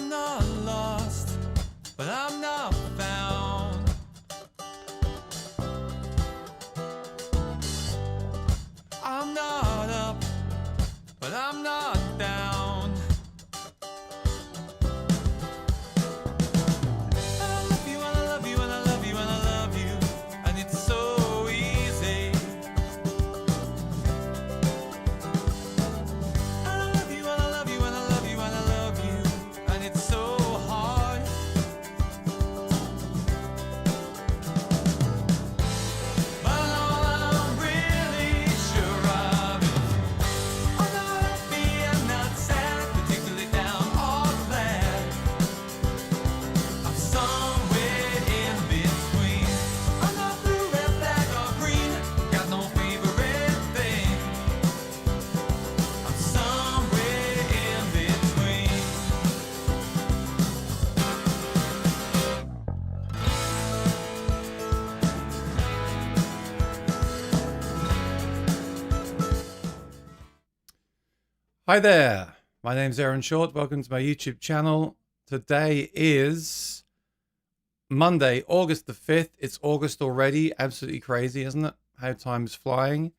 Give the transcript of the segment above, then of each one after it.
I'm not lost, but I'm not found. I'm not up, but I'm not down. I love you and I love you and I love you and I love you, and it's so easy. I love you and I love you and I love you and I love you, and it's so hard. But all I'm really sure of is I'm not happy, I'm not sad, particularly down or glad. I'm somewhere in between. I'm not blue, red, black or green. Got no favorite thing. I'm somewhere in between. Hi there, my name's Aaron Short. Welcome to my YouTube channel. Today is Monday, August the 5th. It's August already. Absolutely crazy, isn't it? How time's flying.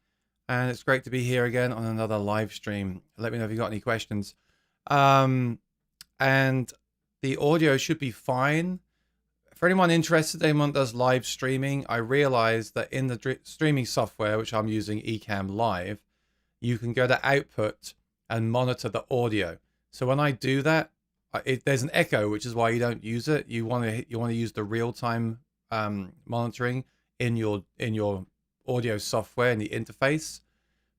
And it's great to be here again on another live stream. Let me know if you got any questions. And the audio should be fine. For anyone interested, anyone does live streaming, I realized that in the streaming software, which I'm using, Ecamm Live, you can go to output and monitor the audio. So when I do that, there's an echo, which is why you don't use it. You want to use the real-time monitoring in your audio software in the interface.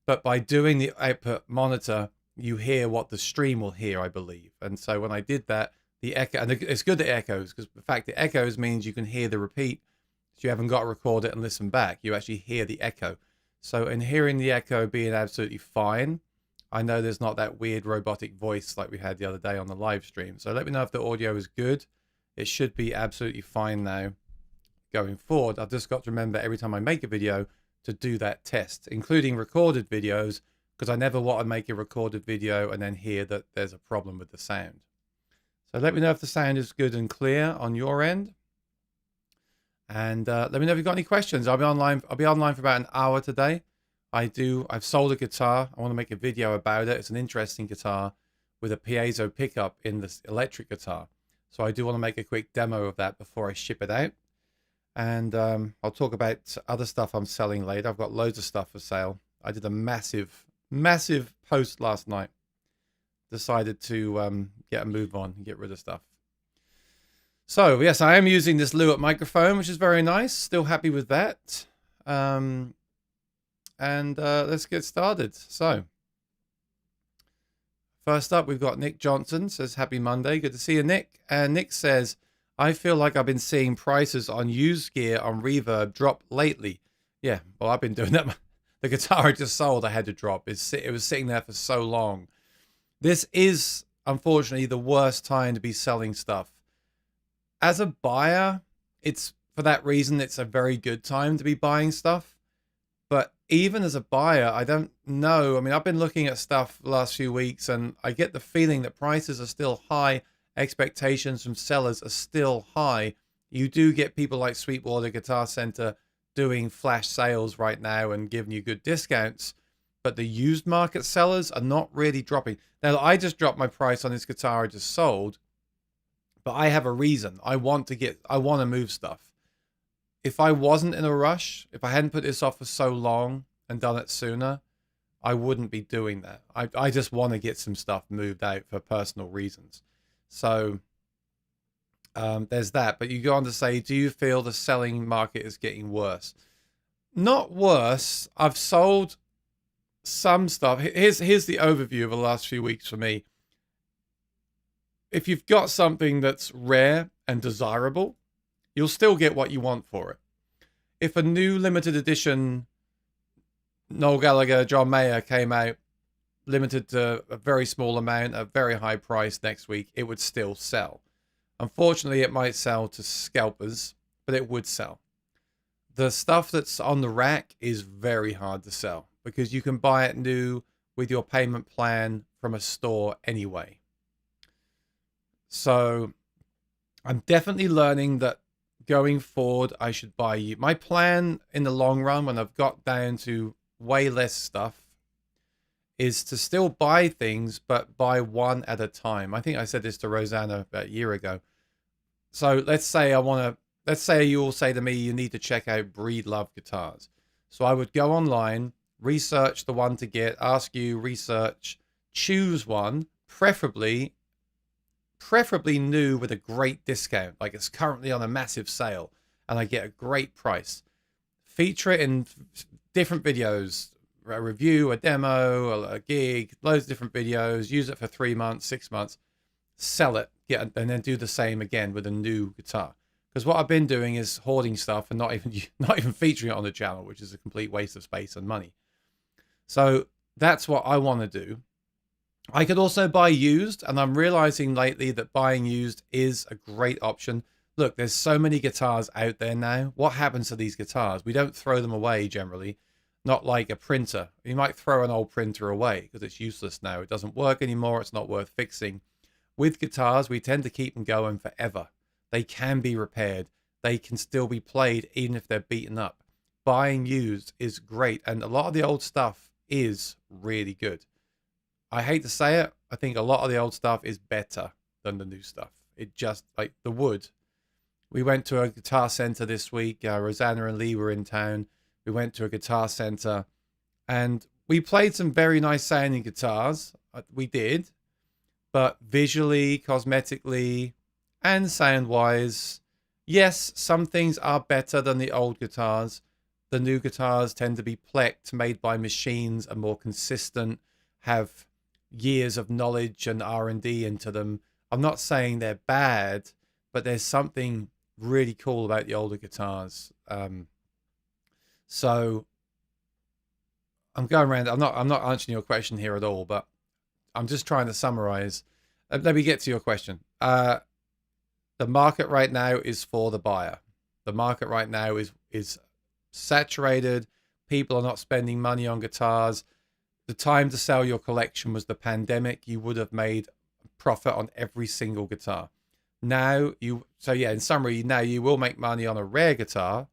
But by doing the output monitor, you hear what the stream will hear, I believe. And so when I did that, the echo, and it's good that it echoes, because the fact it echoes means you can hear the repeat. So you haven't got to record it and listen back. You actually hear the echo. So in hearing the echo being absolutely fine, I know there's not that weird robotic voice like we had the other day on the live stream. So let me know if the audio is good. It should be absolutely fine now going forward. I've just got to remember every time I make a video to do that test, including recorded videos, because I never want to make a recorded video and then hear that there's a problem with the sound. So let me know if the sound is good and clear on your end. And let me know if you've got any questions. I'll be online for about an hour today. I've sold a guitar. I want to make a video about it. It's an interesting guitar with a piezo pickup in this electric guitar. So I do want to make a quick demo of that before I ship it out. And I'll talk about other stuff I'm selling later. I've got loads of stuff for sale. I did a massive post last night. Decided to get a move on and get rid of stuff. So yes, I am using this Lewitt microphone, which is very nice. Still happy with that. And let's get started. So, first up, we've got Nick Johnson. Says, happy Monday. Good to see you, Nick. And Nick says, I feel like I've been seeing prices on used gear on Reverb drop lately. Yeah, well, I've been doing that. The guitar I just sold, I had to drop. It was sitting there for so long. This is, unfortunately, the worst time to be selling stuff. As a buyer, for that reason, it's a very good time to be buying stuff. But even as a buyer, I don't know. I mean, I've been looking at stuff the last few weeks, and I get the feeling that prices are still high. Expectations from sellers are still high. You do get people like Sweetwater Guitar Center doing flash sales right now and giving you good discounts. But the used market sellers are not really dropping. Now, I just dropped my price on this guitar I just sold, but I have a reason. I want to move stuff. If I wasn't in a rush, if I hadn't put this off for so long and done it sooner, I wouldn't be doing that. I just want to get some stuff moved out for personal reasons. So there's that. But you go on to say, do you feel the selling market is getting worse? Not worse. I've sold some stuff. Here's the overview of the last few weeks for me. If you've got something that's rare and desirable, you'll still get what you want for it. If a new limited edition Noel Gallagher, John Mayer came out, limited to a very small amount, a very high price next week, it would still sell. Unfortunately, it might sell to scalpers, but it would sell. The stuff that's on the rack is very hard to sell because you can buy it new with your payment plan from a store anyway. So I'm definitely learning that going forward, I should buy you. My plan in the long run, when I've got down to way less stuff, is to still buy things, but buy one at a time. I think I said this to Rosanna about a year ago. So let's say you all say to me, you need to check out Breedlove guitars. So I would go online, research the one to get, ask you, research, choose one, preferably new with a great discount, like it's currently on a massive sale and I get a great price. Feature it in different videos, a review, a demo, a gig, loads of different videos, use it for 3 months, 6 months, sell it, and then do the same again with a new guitar. Because what I've been doing is hoarding stuff and not even featuring it on the channel, which is a complete waste of space and money. So that's what I want to do. I could also buy used, and I'm realizing lately that buying used is a great option. Look, there's so many guitars out there now. What happens to these guitars? We don't throw them away generally, not like a printer. You might throw an old printer away because it's useless now. It doesn't work anymore. It's not worth fixing. With guitars, we tend to keep them going forever. They can be repaired. They can still be played even if they're beaten up. Buying used is great, and a lot of the old stuff is really good. I hate to say it, I think a lot of the old stuff is better than the new stuff. It just, like the wood. We went to a guitar center this week. Rosanna and Lee were in town. We went to a guitar center and we played some very nice sounding guitars. We did. But visually, cosmetically, and sound-wise, yes, some things are better than the old guitars. The new guitars tend to be plecked, made by machines, are more consistent, have years of knowledge and R&D into them. I'm not saying they're bad, but there's something really cool about the older guitars. So I'm going around. I'm not answering your question here at all, but I'm just trying to summarize. Let me get to your question. The market right now is for the buyer. The market right now is saturated. People are not spending money on guitars. The time to sell your collection was the pandemic. You would have made profit on every single guitar. So in summary, now you will make money on a rare guitar,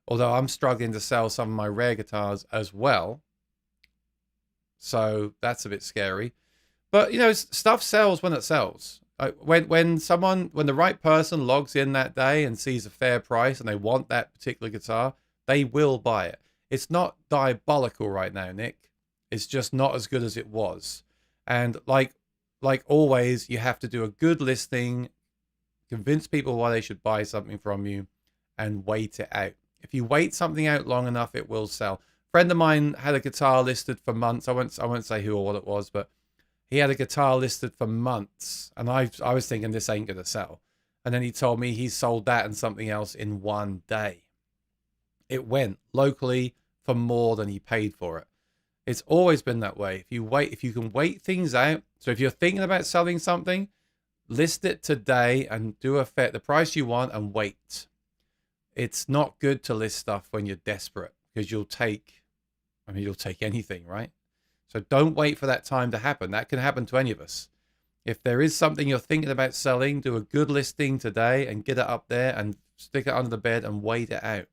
although I'm struggling to sell some of my rare guitars as well. So that's a bit scary. But, stuff sells when it sells. When the right person logs in that day and sees a fair price and they want that particular guitar, they will buy it. It's not diabolical right now, Nick. It's just not as good as it was. And like always, you have to do a good listing, convince people why they should buy something from you, and wait it out. If you wait something out long enough, it will sell. A friend of mine had a guitar listed for months. I won't say who or what it was, but he had a guitar listed for months, and I was thinking this ain't gonna sell. And then he told me he sold that and something else in one day. It went locally for more than he paid for it. It's always been that way. If you can wait things out. So if you're thinking about selling something, list it today and do the price you want and wait. It's not good to list stuff when you're desperate because you'll take anything, right? So don't wait for that time to happen. That can happen to any of us. If there is something you're thinking about selling, do a good listing today and get it up there and stick it under the bed and wait it out.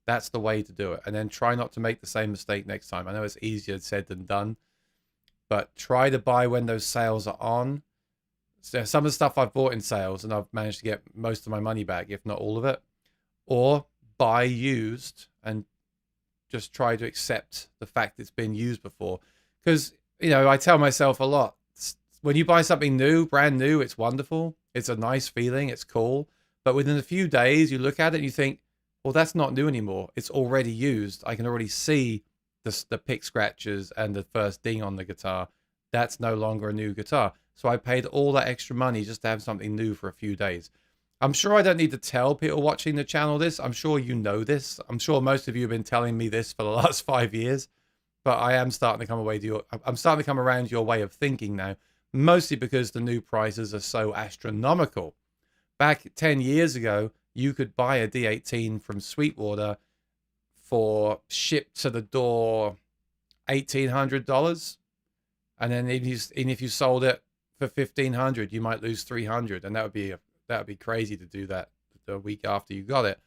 That's the way to do it. And then try not to make the same mistake next time. I know it's easier said than done, but try to buy when those sales are on. So some of the stuff I've bought in sales and I've managed to get most of my money back, if not all of it. Or buy used and just try to accept the fact it's been used before. Because, I tell myself a lot, when you buy something new, brand new, it's wonderful. It's a nice feeling. It's cool. But within a few days, you look at it and you think, well, that's not new anymore. It's already used. I can already see the pick scratches and the first ding on the guitar. That's no longer a new guitar. So I paid all that extra money just to have something new for a few days. I'm sure I don't need to tell people watching the channel this. I'm sure you know this. I'm sure most of you have been telling me this for the last 5 years. But I am starting to I'm starting to come around your way of thinking now, mostly because the new prices are so astronomical. Back 10 years ago, you could buy a D18 from Sweetwater for shipped to the door $1,800. And then if you sold it for 1,500, you might lose 300, and that would be crazy to do that the week after you got it.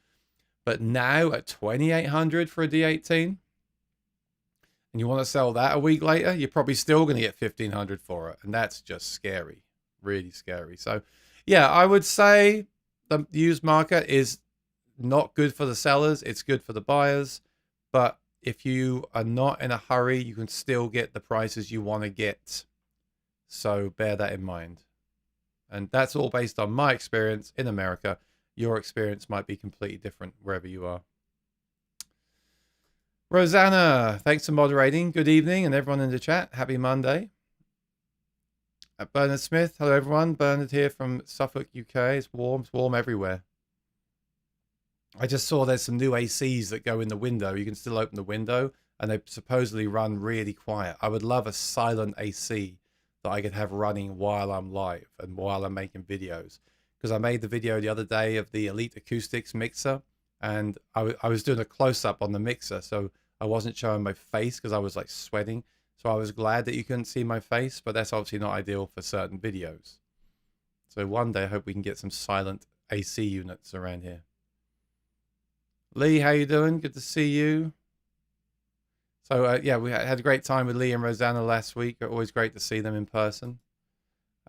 But now at 2,800 for a D18, and you want to sell that a week later, you're probably still going to get 1,500 for it, and that's just scary, really scary. So, yeah, I would say the used market is not good for the sellers. It's good for the buyers, but if you are not in a hurry, you can still get the prices you want to get. So bear that in mind. And that's all based on my experience in America. Your experience might be completely different wherever you are. Rosanna, thanks for moderating. Good evening, and everyone in the chat. Happy Monday. Bernard Smith, hello everyone. Bernard here from Suffolk, UK. It's warm everywhere. I just saw there's some new ACs that go in the window. You can still open the window, and they supposedly run really quiet. I would love a silent AC that I could have running while I'm live and while I'm making videos. Because I made the video the other day of the Elite Acoustics mixer, and I was doing a close-up on the mixer, so I wasn't showing my face because I was like sweating. So I was glad that you couldn't see my face, but that's obviously not ideal for certain videos. So one day I hope we can get some silent AC units around here. Lee, how you doing? Good to see you. So yeah, we had a great time with Lee and Rosanna last week. Always great to see them in person,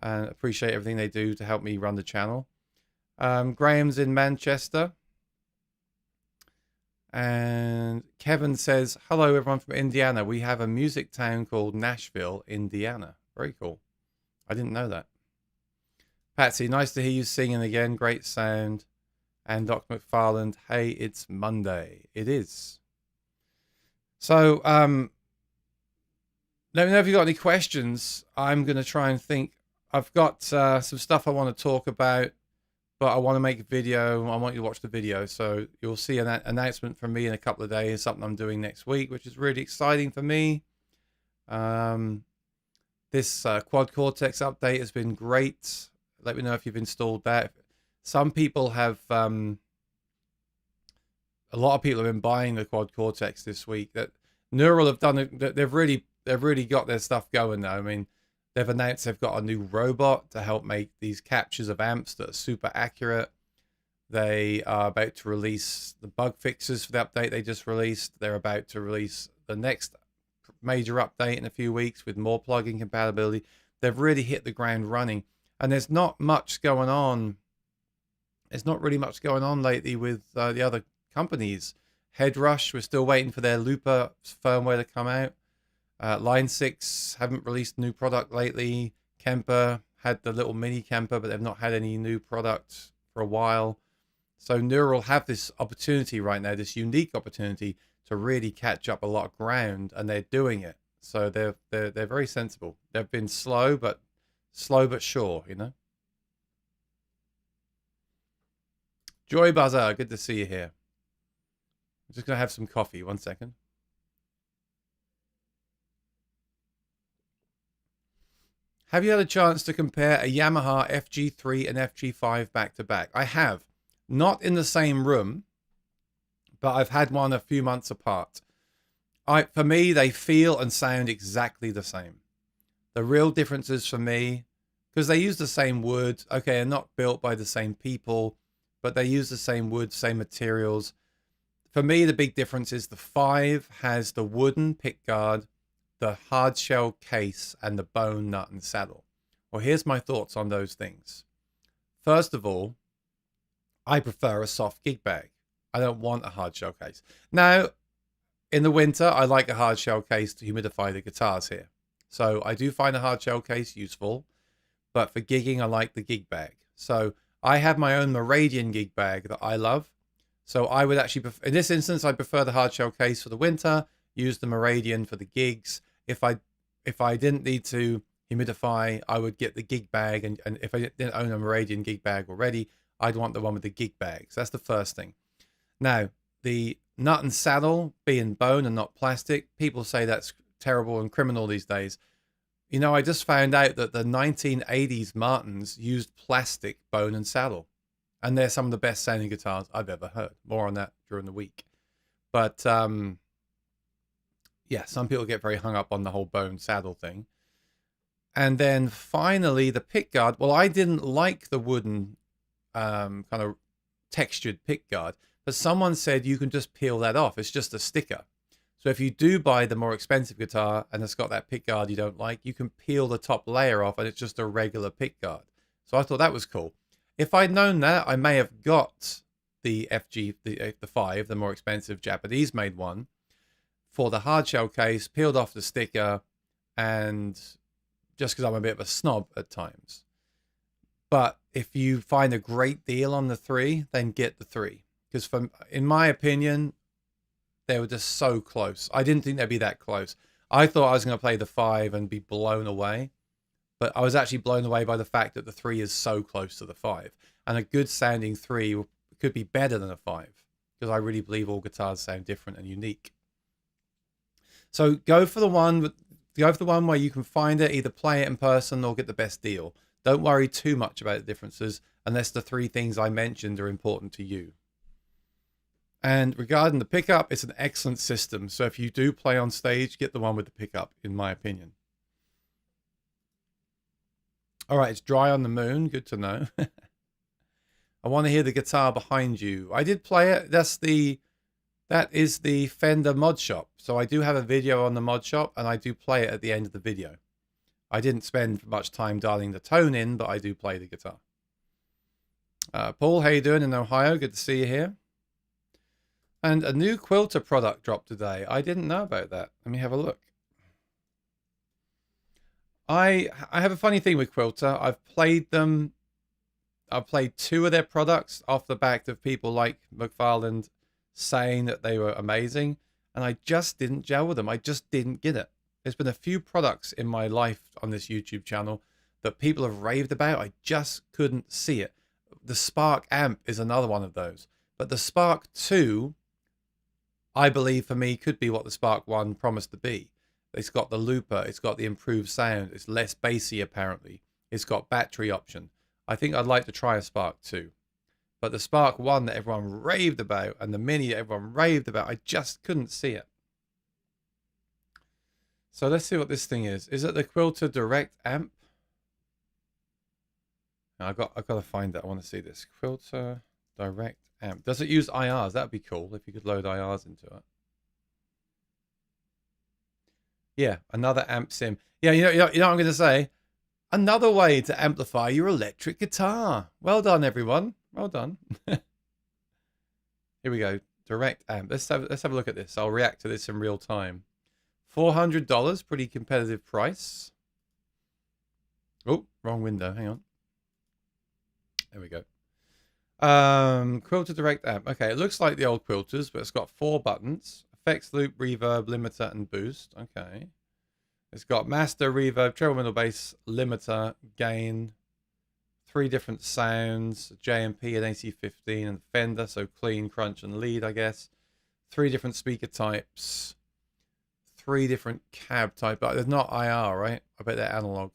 and appreciate everything they do to help me run the channel. Graham's in Manchester. And Kevin says, hello everyone from Indiana. We have a music town called Nashville, Indiana. Very cool. I didn't know that. Patsy, nice to hear you singing again. Great sound. And Dr. McFarland, hey, it's Monday. It is. So, let me know if you've got any questions. I'm going to try and think. I've got some stuff I want to talk about, but I want to make a video. I want you to watch the video. So you'll see an announcement from me in a couple of days, something I'm doing next week, which is really exciting for me. This Quad Cortex update has been great. Let me know if you've installed that. Some people have, a lot of people have been buying the Quad Cortex this week. That Neural have done it. They've really got their stuff going now. I mean, they've announced they've got a new robot to help make these captures of amps that are super accurate. They are about to release the bug fixes for the update they just released. They're about to release the next major update in a few weeks with more plugin compatibility. They've really hit the ground running. And there's not much going on. There's not really much going on lately with the other companies. Headrush, we're still waiting for their Looper firmware to come out. Line 6 haven't released a new product lately. Kemper had the little mini Kemper, but they've not had any new product for a while. So Neural have this opportunity right now, this unique opportunity to really catch up a lot of ground, and they're doing it. So they're very sensible. They've been slow but sure, you know. Joy Buzzer, good to see you here. I'm just gonna have some coffee. 1 second. Have you had a chance to compare a Yamaha FG3 and FG5 back to back? I have. Not in the same room, but I've had one a few months apart. For me, they feel and sound exactly the same. The real differences for me, because they use the same wood. Okay, they're not built by the same people, but they use the same wood, same materials. For me, the big difference is the 5 has the wooden pickguard, the hard shell case, and the bone nut and saddle. Well, here's my thoughts on those things. First of all, I prefer a soft gig bag. I don't want a hard shell case. Now, in the winter, I like a hard shell case to humidify the guitars here. So I do find a hard shell case useful, but for gigging, I like the gig bag. So I have my own Meridian gig bag that I love. So I would actually, in this instance, I prefer the hard shell case for the winter, use the Meridian for the gigs. If I didn't need to humidify, I would get the gig bag. And if I didn't own a Meridian gig bag already, I'd want the one with the gig bags. That's the first thing. Now, the nut and saddle being bone and not plastic, people say that's terrible and criminal these days. You know, I just found out that the 1980s Martins used plastic bone and saddle. And they're some of the best sounding guitars I've ever heard. More on that during the week. But, yeah, some people get very hung up on the whole bone saddle thing. And then finally the pick guard. Well, I didn't like the wooden kind of textured pick guard, but someone said you can just peel that off. It's just a sticker. So if you do buy the more expensive guitar and it's got that pick guard you don't like, you can peel the top layer off and it's just a regular pick guard. So I thought that was cool. If I'd known that, I may have got the FG, the 5, the more expensive Japanese made one, for the hard shell case, peeled off the sticker, and just because I'm a bit of a snob at times. But if you find a great deal on the 3, then get the 3. Because in my opinion, they were just so close. I didn't think they'd be that close. I thought I was going to play the 5 and be blown away. But I was actually blown away by the fact that the 3 is so close to the 5. And a good sounding 3 could be better than a 5. Because I really believe all guitars sound different and unique. So go for the one where you can find it, either play it in person or get the best deal. Don't worry too much about the differences unless the 3 things I mentioned are important to you. And regarding the pickup, it's an excellent system. So if you do play on stage, get the one with the pickup, in my opinion. All right, it's dry on the moon. Good to know. I want to hear the guitar behind you. I did play it. That is the Fender Mod Shop. So I do have a video on the Mod Shop, and I do play it at the end of the video. I didn't spend much time dialing the tone in, but I do play the guitar. Paul, how you doing in Ohio? Good to see you here. And a new Quilter product dropped today. I didn't know about that. Let me have a look. I have a funny thing with Quilter. I've played them. I've played 2 of their products off the back of people like McFarland saying that they were amazing, and I just didn't gel with them. I just didn't get it. There's been a few products in my life on this YouTube channel that people have raved about. I just couldn't see it. The Spark amp is another one of those, but the Spark 2, I believe for me, could be what the Spark 1 promised to be. It's got the looper, it's got the improved sound, it's less bassy apparently, it's got battery option. I think I'd like to try a Spark 2. But the Spark 1 that everyone raved about and the Mini that everyone raved about, I just couldn't see it. So let's see what this thing is. Is it the Quilter DirectAmp? I've got to find it. I want to see this. Quilter DirectAmp. Does it use IRs? That'd be cool if you could load IRs into it. Yeah, another amp sim. Yeah, you know what I'm going to say? Another way to amplify your electric guitar. Well done, everyone. Well done. Here we go. DirectAmp. Let's have a look at this. I'll react to this in real time. $400, pretty competitive price. Oh, wrong window. Hang on. There we go. Quilter DirectAmp. Okay, it looks like the old Quilters, but it's got 4 buttons. Effects, loop, reverb, limiter, and boost. Okay. It's got master, reverb, treble, middle, bass, limiter, gain, 3 different sounds, JMP and AC15 and Fender, so clean, crunch, and lead, I guess. 3 different speaker types, 3 different cab type, but there's not IR, right? I bet they're analog.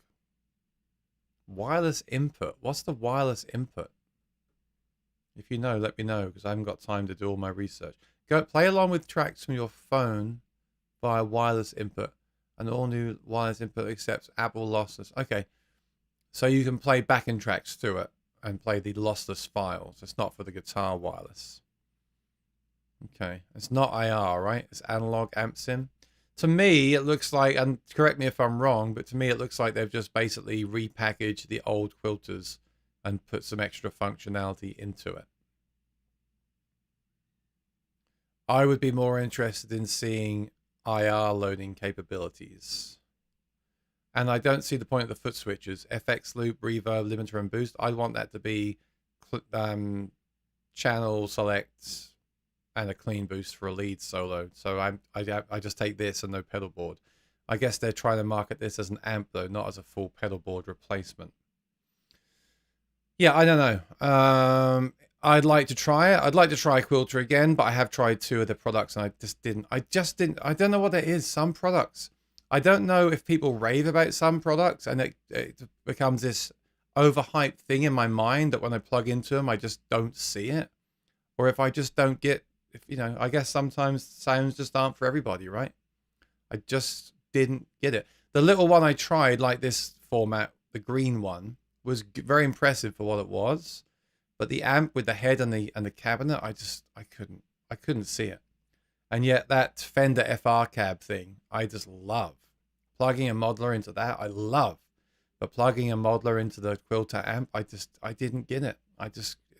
Wireless input. What's the wireless input? If you know, let me know, because I haven't got time to do all my research. Go play along with tracks from your phone via wireless input. An all-new wireless input accepts Apple lossless. Okay, so you can play backing tracks through it and play the lossless files. It's not for the guitar wireless. Okay, it's not IR, right? It's analog amp sim. To me, it looks like, and correct me if I'm wrong, but to me it looks like they've just basically repackaged the old Quilters and put some extra functionality into it. I would be more interested in seeing IR loading capabilities. And I don't see the point of the foot switches. FX loop, reverb, limiter, and boost. I want that to be channel select and a clean boost for a lead solo. So I just take this and no pedal board. I guess they're trying to market this as an amp though, not as a full pedal board replacement. Yeah, I don't know. I'd like to try it. I'd like to try Quilter again, but I have tried 2 of the products and I just didn't. I don't know what it is. Some products. I don't know if people rave about some products and it becomes this overhyped thing in my mind that when I plug into them, I just don't see it. Or if I just don't get, I guess sometimes sounds just aren't for everybody, right? I just didn't get it. The little one I tried, like this format, the green one, was very impressive for what it was. But the amp with the head and the cabinet, I couldn't see it. And yet that Fender FR cab thing, I just love. Plugging a modeler into that, I love. But plugging a modeler into the Quilter amp, I didn't get it.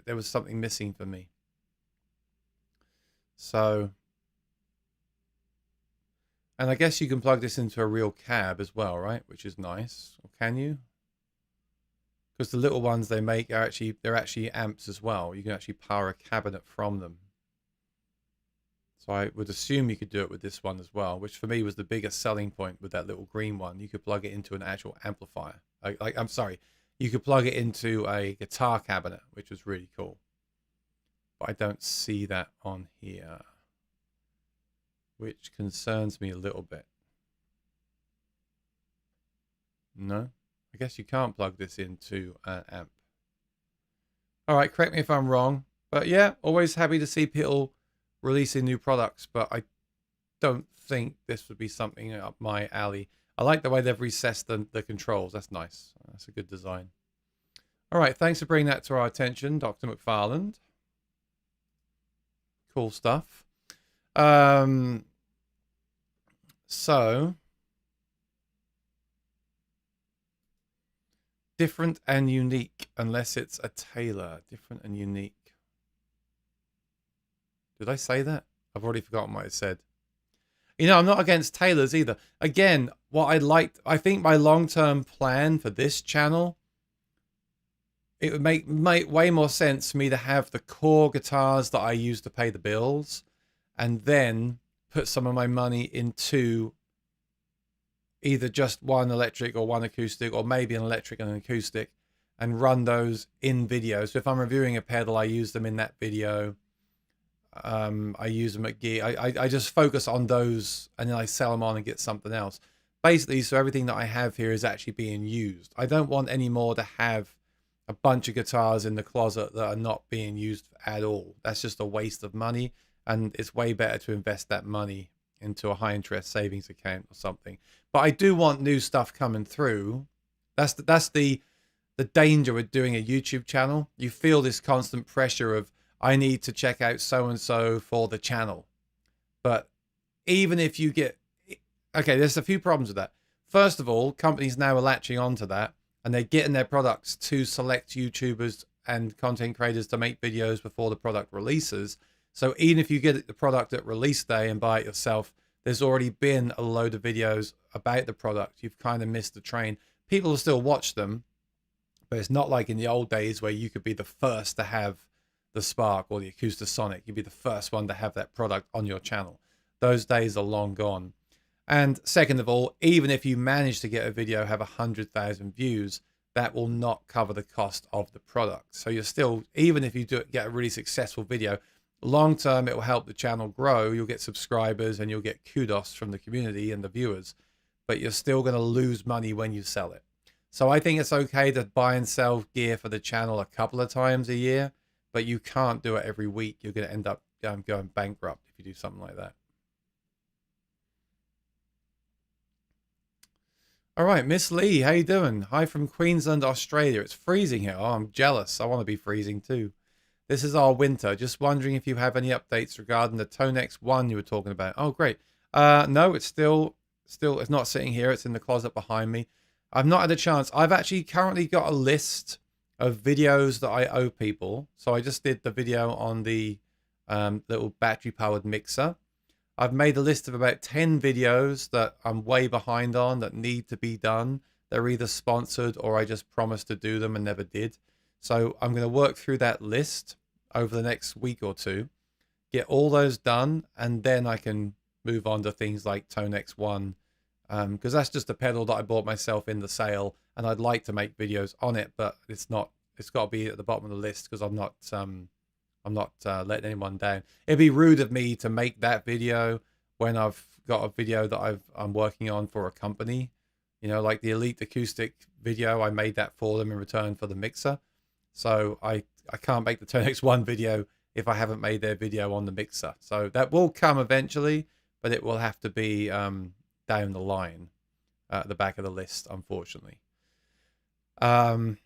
There was something missing for me. So, and I guess you can plug this into a real cab as well, right? Which is nice. Or can you? Because the little ones they make are they're actually amps as well. You can actually power a cabinet from them. So I would assume you could do it with this one as well, which for me was the biggest selling point with that little green one. You could plug it into an actual amplifier. I'm sorry, you could plug it into a guitar cabinet, which was really cool. But I don't see that on here, which concerns me a little bit. No, I guess you can't plug this into an amp. All right, correct me if I'm wrong. But yeah, always happy to see people releasing new products, but I don't think this would be something up my alley. I like the way they've recessed the controls. That's nice. That's a good design. All right, thanks for bringing that to our attention, Dr. McFarland. Cool stuff. So, different and unique, unless it's a tailor. Different and unique. Did I say that? I've already forgotten what I said. You know, I'm not against tailors either. Again, what I think my long-term plan for this channel, it would make way more sense for me to have the core guitars that I use to pay the bills, and then put some of my money into either just one electric or one acoustic, or maybe an electric and an acoustic, and run those in videos. So if I'm reviewing a pedal, I use them in that video. I use them at gear. I just focus on those, and then I sell them on and get something else. Basically, so everything that I have here is actually being used. I don't want any more to have a bunch of guitars in the closet that are not being used at all. That's just a waste of money, and it's way better to invest that money into a high interest savings account or something. But I do want new stuff coming through. That's the danger with doing a YouTube channel. You feel this constant pressure of, I need to check out so-and-so for the channel. But even if you get... Okay, there's a few problems with that. First of all, companies now are latching onto that, and they're getting their products to select YouTubers and content creators to make videos before the product releases. So even if you get the product at release day and buy it yourself, there's already been a load of videos about the product. You've kind of missed the train. People will still watch them, but it's not like in the old days where you could be the first to have the Spark or the Acoustasonic. You'd be the first one to have that product on your channel. Those days are long gone. And second of all, even if you manage to get a video have 100,000 views, that will not cover the cost of the product. So you're still, even if you get a really successful video, long term it will help the channel grow. You'll get subscribers and you'll get kudos from the community and the viewers, but you're still going to lose money when you sell it. So I think it's okay to buy and sell gear for the channel a couple of times a year, but you can't do it every week. You're going to end up going bankrupt if you do something like that. All right, Miss Lee, how you doing? Hi from Queensland, Australia. It's freezing here. Oh, I'm jealous. I want to be freezing too. This is our winter. Just wondering if you have any updates regarding the ToneX 1 you were talking about. Oh, great. No, it's still, it's not sitting here. It's in the closet behind me. I've not had a chance. I've actually currently got a list of videos that I owe people. So I just did the video on the little battery powered mixer. I've made a list of about 10 videos that I'm way behind on that need to be done. They're either sponsored or I just promised to do them and never did. So I'm going to work through that list over the next week or two, get all those done, and then I can move on to things like ToneX 1, because that's just a pedal that I bought myself in the sale, and I'd like to make videos on it, but it's not. It's got to be at the bottom of the list because I'm not letting anyone down. It'd be rude of me to make that video when I've got a video that I'm working on for a company. You know, like the Elite Acoustic video, I made that for them in return for the mixer. So I can't make the ToneX 1 video if I haven't made their video on the mixer. So that will come eventually, but it will have to be down the line at the back of the list, unfortunately. But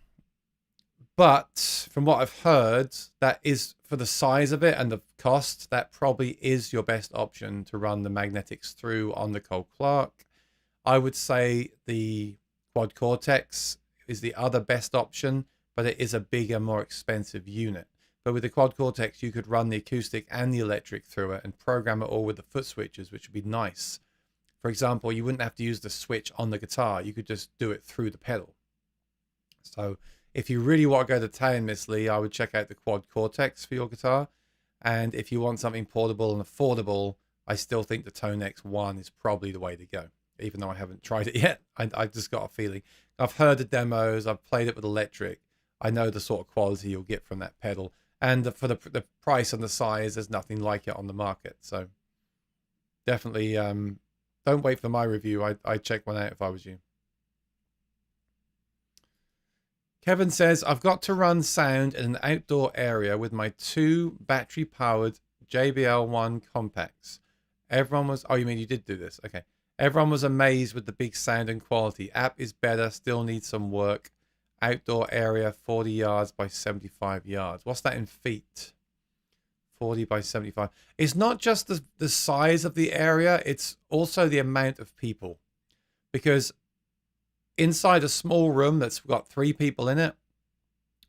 from what I've heard, that is, for the size of it and the cost, that probably is your best option to run the magnetics through on the Cole Clark. I would say the Quad Cortex is the other best option, but it is a bigger, more expensive unit. But with the Quad Cortex, you could run the acoustic and the electric through it and program it all with the foot switches, which would be nice. For example, you wouldn't have to use the switch on the guitar. You could just do it through the pedal. So if you really want to go to town, Miss Lee, I would check out the Quad Cortex for your guitar. And if you want something portable and affordable, I still think the ToneX 1 is probably the way to go. Even though I haven't tried it yet, I just got a feeling. I've heard the demos, I've played it with electric. I know the sort of quality you'll get from that pedal. And for the price and the size, there's nothing like it on the market. So definitely don't wait for my review. I'd check one out if I was you. Kevin says, I've got to run sound in an outdoor area with my 2 battery-powered JBL1 compacts. Everyone was... Oh, you mean you did do this? Okay. Everyone was amazed with the big sound and quality. App is better, still needs some work. Outdoor area, 40 yards by 75 yards. What's that in feet? 40 by 75. It's not just the size of the area, it's also the amount of people. Because inside a small room that's got 3 people in it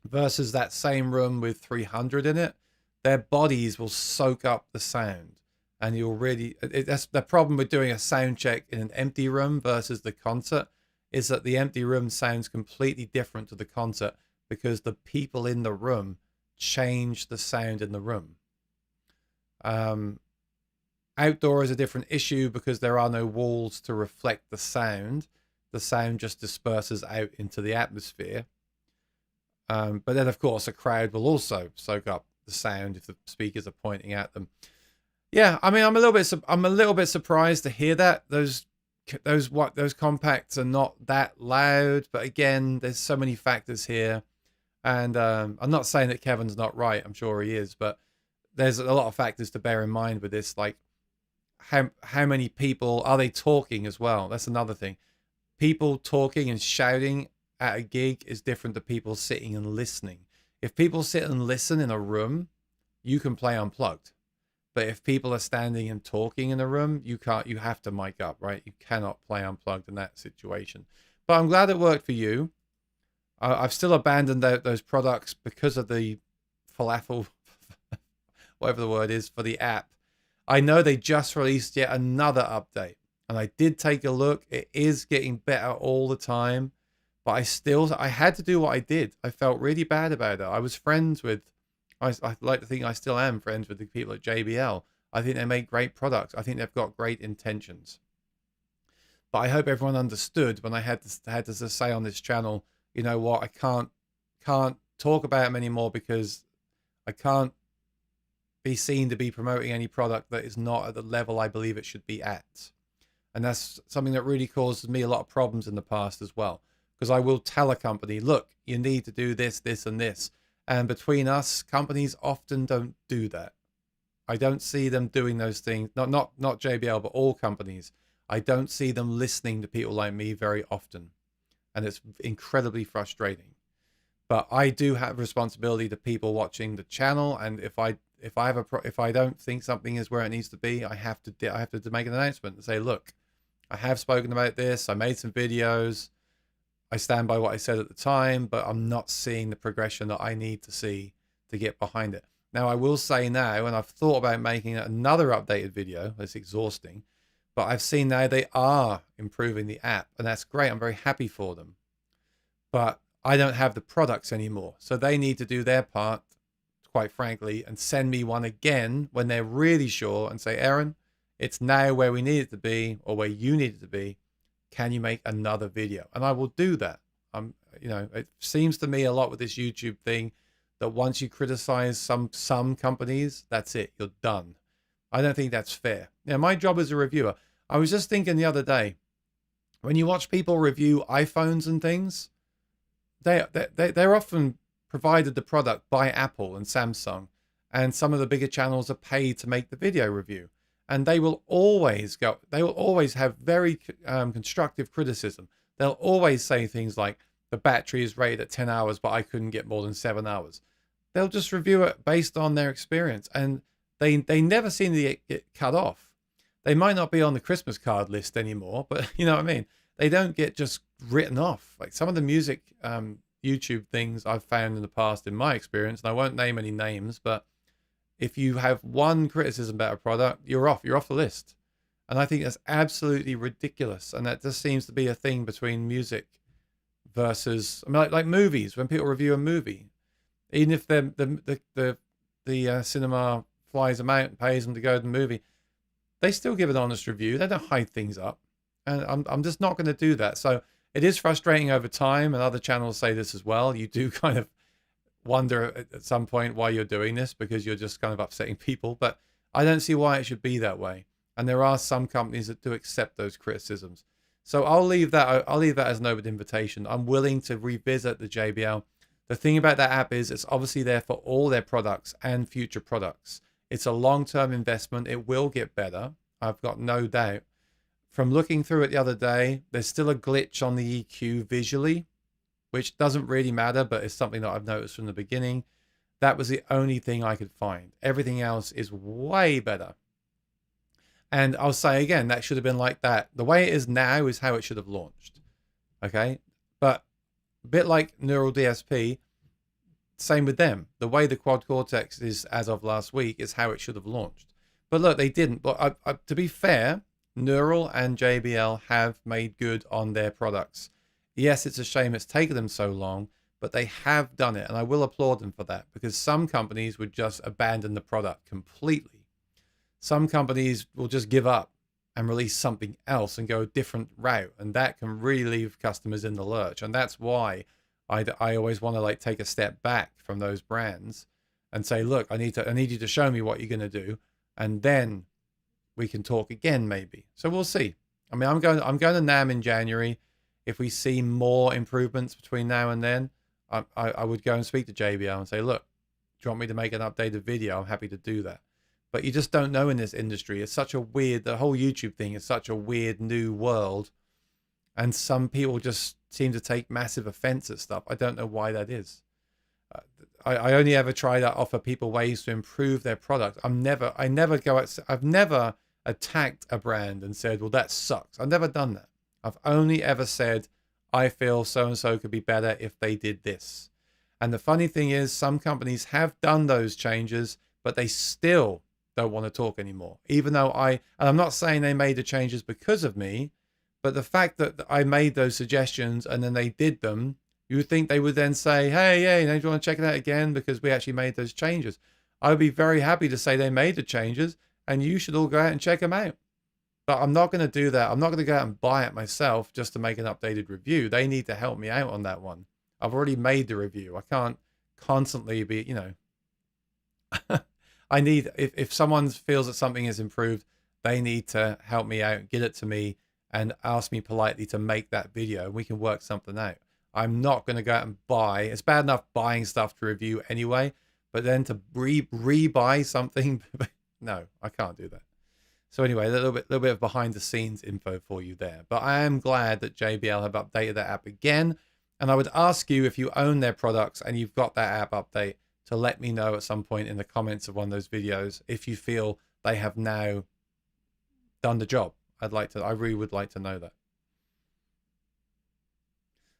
versus that same room with 300 in it, their bodies will soak up the sound. And you'll really... that's the problem with doing a sound check in an empty room versus the concert, is that the empty room sounds completely different to the concert because the people in the room change the sound in the room. Outdoor is a different issue because there are no walls to reflect the sound. The sound just disperses out into the atmosphere. But then, of course, a crowd will also soak up the sound if the speakers are pointing at them. Yeah, I mean, I'm a little bit surprised to hear that those compacts are not that loud. But again, there's so many factors here, and I'm not saying that Kevin's not right. I'm sure he is, but there's a lot of factors to bear in mind with this. Like, how many people are they talking as well? That's another thing. People talking and shouting at a gig is different to people sitting and listening. If people sit and listen in a room, you can play unplugged. But if people are standing and talking in a room, you can't. You have to mic up, right? You cannot play unplugged in that situation. But I'm glad it worked for you. I've still abandoned those products because of the falafel, whatever the word is, for the app. I know they just released yet another update, and I did take a look. It is getting better all the time, but I had to do what I did. I felt really bad about it. I was friends with... I like to think I still am friends with the people at JBL. I think they make great products. I think they've got great intentions. But I hope everyone understood when I had to say on this channel, you know what, I can't talk about them anymore because I can't be seen to be promoting any product that is not at the level I believe it should be at. And that's something that really caused me a lot of problems in the past as well. Because I will tell a company, look, you need to do this, this, and this. And between us, companies often don't do that. I don't see them doing those things. Not JBL, but all companies. I don't see them listening to people like me very often. And it's incredibly frustrating. But I do have responsibility to people watching the channel. And if I don't think something is where it needs to be, I have to make an announcement and say, look, I have spoken about this. I made some videos. I stand by what I said at the time, but I'm not seeing the progression that I need to see to get behind it. Now, I will say now, and I've thought about making another updated video. It's exhausting, but I've seen now they are improving the app, and that's great. I'm very happy for them. But I don't have the products anymore, so they need to do their part, quite frankly, and send me one again when they're really sure and say, Aaron, it's now where we need it to be, or where you need it to be. Can you make another video? And I will do that. You know, it seems to me a lot with this YouTube thing that once you criticize some companies, that's it. You're done. I don't think that's fair. Now, my job as a reviewer, I was just thinking the other day, when you watch people review iPhones and things, they're often provided the product by Apple and Samsung, and some of the bigger channels are paid to make the video review. And they will always have very constructive criticism. They'll always say things like, the battery is rated at 10 hours, but I couldn't get more than 7 hours. They'll just review it based on their experience, and they never seem to get cut off. They might not be on the Christmas card list anymore, but you know what I mean? They don't get just written off. Like some of the music YouTube things I've found in the past, in my experience, and I won't name any names, but if you have one criticism about a product, you're off the list. And I think that's absolutely ridiculous. And that just seems to be a thing between music versus, I mean, like movies. When people review a movie, even if the cinema flies them out and pays them to go to the movie, they still give an honest review. They don't hide things up. And I'm just not going to do that. So it is frustrating over time, and other channels say this as well. You do kind of wonder at some point why you're doing this, because you're just kind of upsetting people. But I don't see why it should be that way. And there are some companies that do accept those criticisms. So I'll leave that as an open invitation. I'm willing to revisit the JBL. The thing about that app is it's obviously there for all their products and future products. It's a long-term investment. It will get better. I've got no doubt. From looking through it the other day, there's still a glitch on the EQ visually, which doesn't really matter, but it's something that I've noticed from the beginning. That was the only thing I could find. Everything else is way better. And I'll say again, that should have been like that. The way it is now is how it should have launched. Okay? But a bit like Neural DSP, same with them. The way the Quad Cortex is as of last week is how it should have launched. But look, they didn't. But to be fair, Neural and JBL have made good on their products. Yes, it's a shame it's taken them so long, but they have done it. And I will applaud them for that, because some companies would just abandon the product completely. Some companies will just give up and release something else and go a different route. And that can really leave customers in the lurch. And that's why I always want to like take a step back from those brands and say, look, I need you to show me what you're going to do. And then we can talk again, maybe. So we'll see. I mean, I'm going to NAMM in January. If we see more improvements between now and then, I would go and speak to JBL and say, look, do you want me to make an updated video? I'm happy to do that. But you just don't know in this industry. It's such a weird, the whole YouTube thing is such a weird new world. And some people just seem to take massive offense at stuff. I don't know why that is. I only ever try to offer people ways to improve their product. I've never attacked a brand and said, well, that sucks. I've never done that. I've only ever said, I feel so-and-so could be better if they did this. And the funny thing is, some companies have done those changes, but they still don't want to talk anymore. Even though and I'm not saying they made the changes because of me, but the fact that I made those suggestions and then they did them, you would think they would then say, hey, yeah, do you want to check it out again because we actually made those changes? I would be very happy to say they made the changes and you should all go out and check them out. But I'm not going to do that. I'm not going to go out and buy it myself just to make an updated review. They need to help me out on that one. I've already made the review. I can't constantly be, I need, if someone feels that something is improved, they need to help me out, get it to me, and ask me politely to make that video. We can work something out. I'm not going to go out and buy. It's bad enough buying stuff to review anyway, but then to re-buy something, no, I can't do that. So anyway, a little bit of behind the scenes info for you there. But I am glad that JBL have updated that app again. And I would ask you, if you own their products and you've got that app update, to let me know at some point in the comments of one of those videos if you feel they have now done the job. I really would like to know that.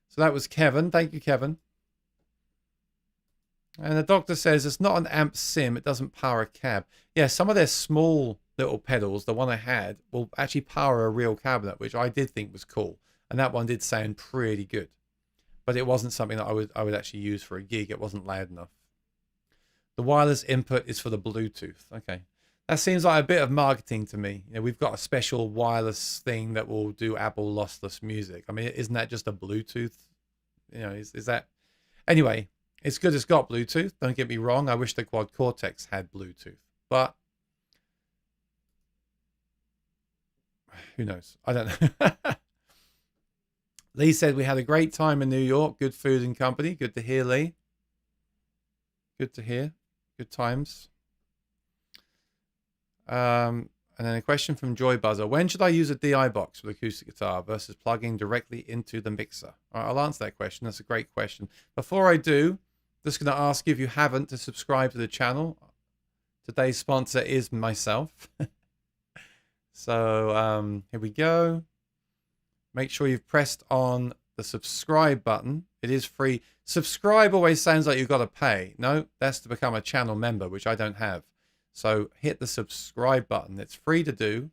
So that was Kevin. Thank you, Kevin. And the doctor says it's not an amp sim. It doesn't power a cab. Yeah, some of their small little pedals, the one I had, will actually power a real cabinet, which I did think was cool. And that one did sound pretty good. But it wasn't something that I would actually use for a gig. It wasn't loud enough. The wireless input is for the Bluetooth. Okay. That seems like a bit of marketing to me. We've got a special wireless thing that will do Apple lossless music. I mean, isn't that just a Bluetooth? Is that... Anyway, it's good it's got Bluetooth. Don't get me wrong. I wish the Quad Cortex had Bluetooth. But who knows? I don't know. Lee said we had a great time in New York. Good food and company. Good to hear, Lee. Good to hear. Good times. And And then a question from Joy Buzzer. When should I use a DI box with acoustic guitar versus plugging directly into the mixer? All right, I'll answer that question. That's a great question. Before I do, just going to ask you, if you haven't, to subscribe to the channel. Today's sponsor is myself. So here we go. Make sure you've pressed on the subscribe button. It is free. Subscribe always sounds like you've got to pay. No, that's to become a channel member, which I don't have. So hit the subscribe button. It's free to do.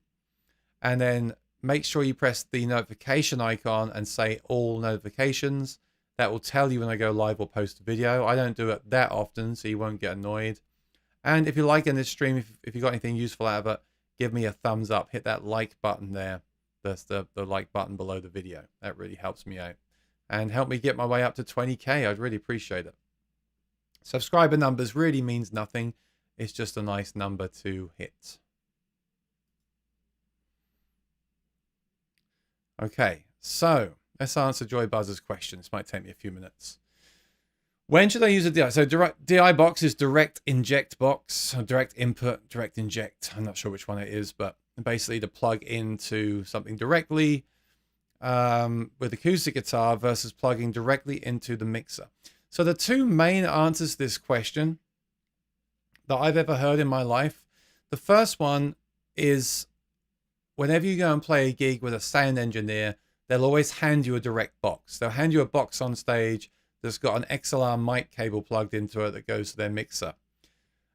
And then make sure you press the notification icon and say all notifications. That will tell you when I go live or post a video. I don't do it that often, so you won't get annoyed. And if you're liking this stream, if you got anything useful out of it, give me a thumbs up. Hit that like button there. That's the like button below the video. That really helps me out. And help me get my way up to 20K. I'd really appreciate it. Subscriber numbers really means nothing. It's just a nice number to hit. Okay, so let's answer Joy Buzzer's question. This might take me a few minutes. When should I use a DI? So DI box is direct inject box, or direct input, direct inject. I'm not sure which one it is, but basically to plug into something directly with acoustic guitar versus plugging directly into the mixer. So the two main answers to this question that I've ever heard in my life, the first one is whenever you go and play a gig with a sound engineer, they'll always hand you a direct box. They'll hand you a box on stage that's got an XLR mic cable plugged into it that goes to their mixer.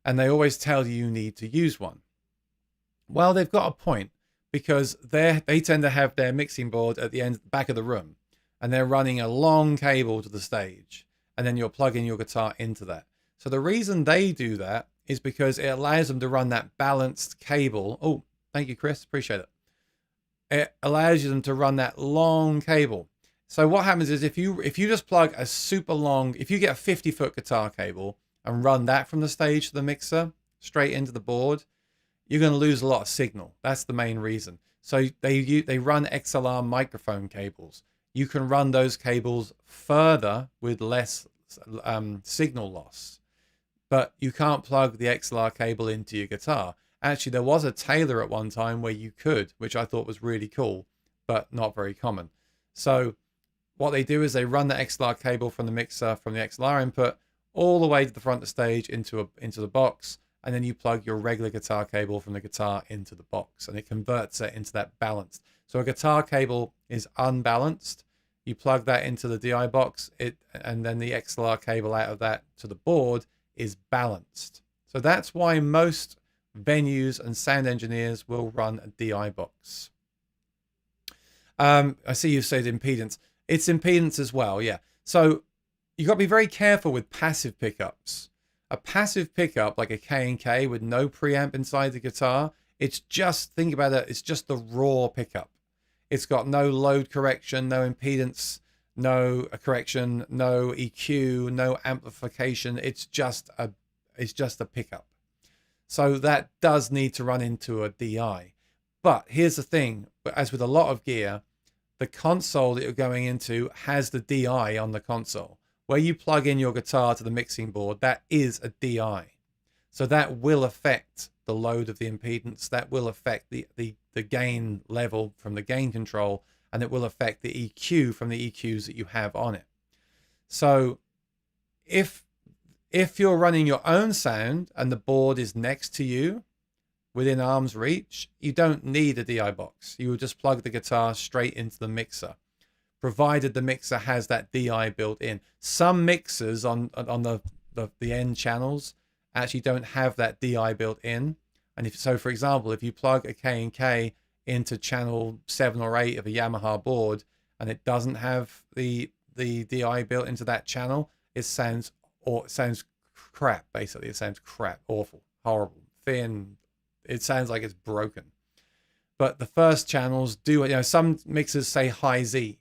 And they always tell you need to use one. Well, they've got a point, because they tend to have their mixing board at the back of the room, and they're running a long cable to the stage, and then you're plugging your guitar into that. So the reason they do that is because it allows them to run that balanced cable. Oh, thank you, Chris. Appreciate it. It allows them to run that long cable. So what happens is if you just plug a super long, if you get a 50-foot guitar cable and run that from the stage to the mixer straight into the board, you're going to lose a lot of signal. That's the main reason. So they run XLR microphone cables. You can run those cables further with less signal loss, but you can't plug the XLR cable into your guitar. Actually, there was a Taylor at one time where you could, which I thought was really cool, but not very common. So what they do is they run the XLR cable from the mixer, from the XLR input, all the way to the front of the stage into the box, and then you plug your regular guitar cable from the guitar into the box, and it converts it into that balanced. So a guitar cable is unbalanced. You plug that into the DI box, and then the XLR cable out of that to the board is balanced. So that's why most venues and sound engineers will run a DI box. I see you said impedance. It's impedance as well, yeah. So you've got to be very careful with passive pickups. A passive pickup like a K&K with no preamp inside the guitar, it's just, think about it, it's just the raw pickup. It's got no load correction, no impedance, no correction, no EQ, no amplification. It's just a pickup. So that does need to run into a DI. But here's the thing, as with a lot of gear, the console that you're going into has the DI on the console. Where you plug in your guitar to the mixing board, that is a DI. So that will affect the load of the impedance. That will affect the gain level from the gain control, and it will affect the EQ from the EQs that you have on it. So if you're running your own sound and the board is next to you within arm's reach, you don't need a DI box. You will just plug the guitar straight into the mixer, provided the mixer has that DI built in. Some mixers on the end channels actually don't have that DI built in. And so, for example, if you plug a K&K into channel 7 or 8 of a Yamaha board and it doesn't have the DI built into that channel, it sounds crap, basically. It sounds crap, awful, horrible, thin. It sounds like it's broken. But the first channels do, some mixers say high Z.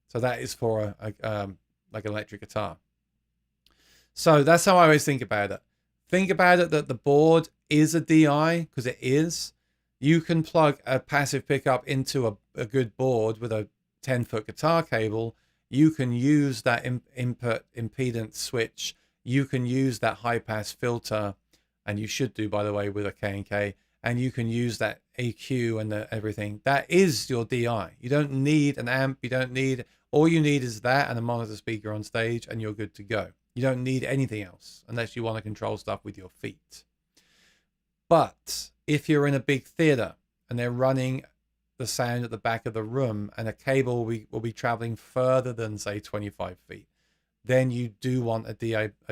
So that is for like an electric guitar. So that's how I always think about it. Think about it that the board is a DI, because it is. You can plug a passive pickup into a good board with a 10-foot guitar cable. You can use that input impedance switch. You can use that high pass filter, and you should do, by the way, with a K&K. and you can use that EQ and everything. That is your DI. You don't need an amp. You don't need, all you need is that and a monitor speaker on stage, and you're good to go. You don't need anything else unless you want to control stuff with your feet. But if you're in a big theater and they're running the sound at the back of the room and a cable will be traveling further than, say, 25 feet, then you do want a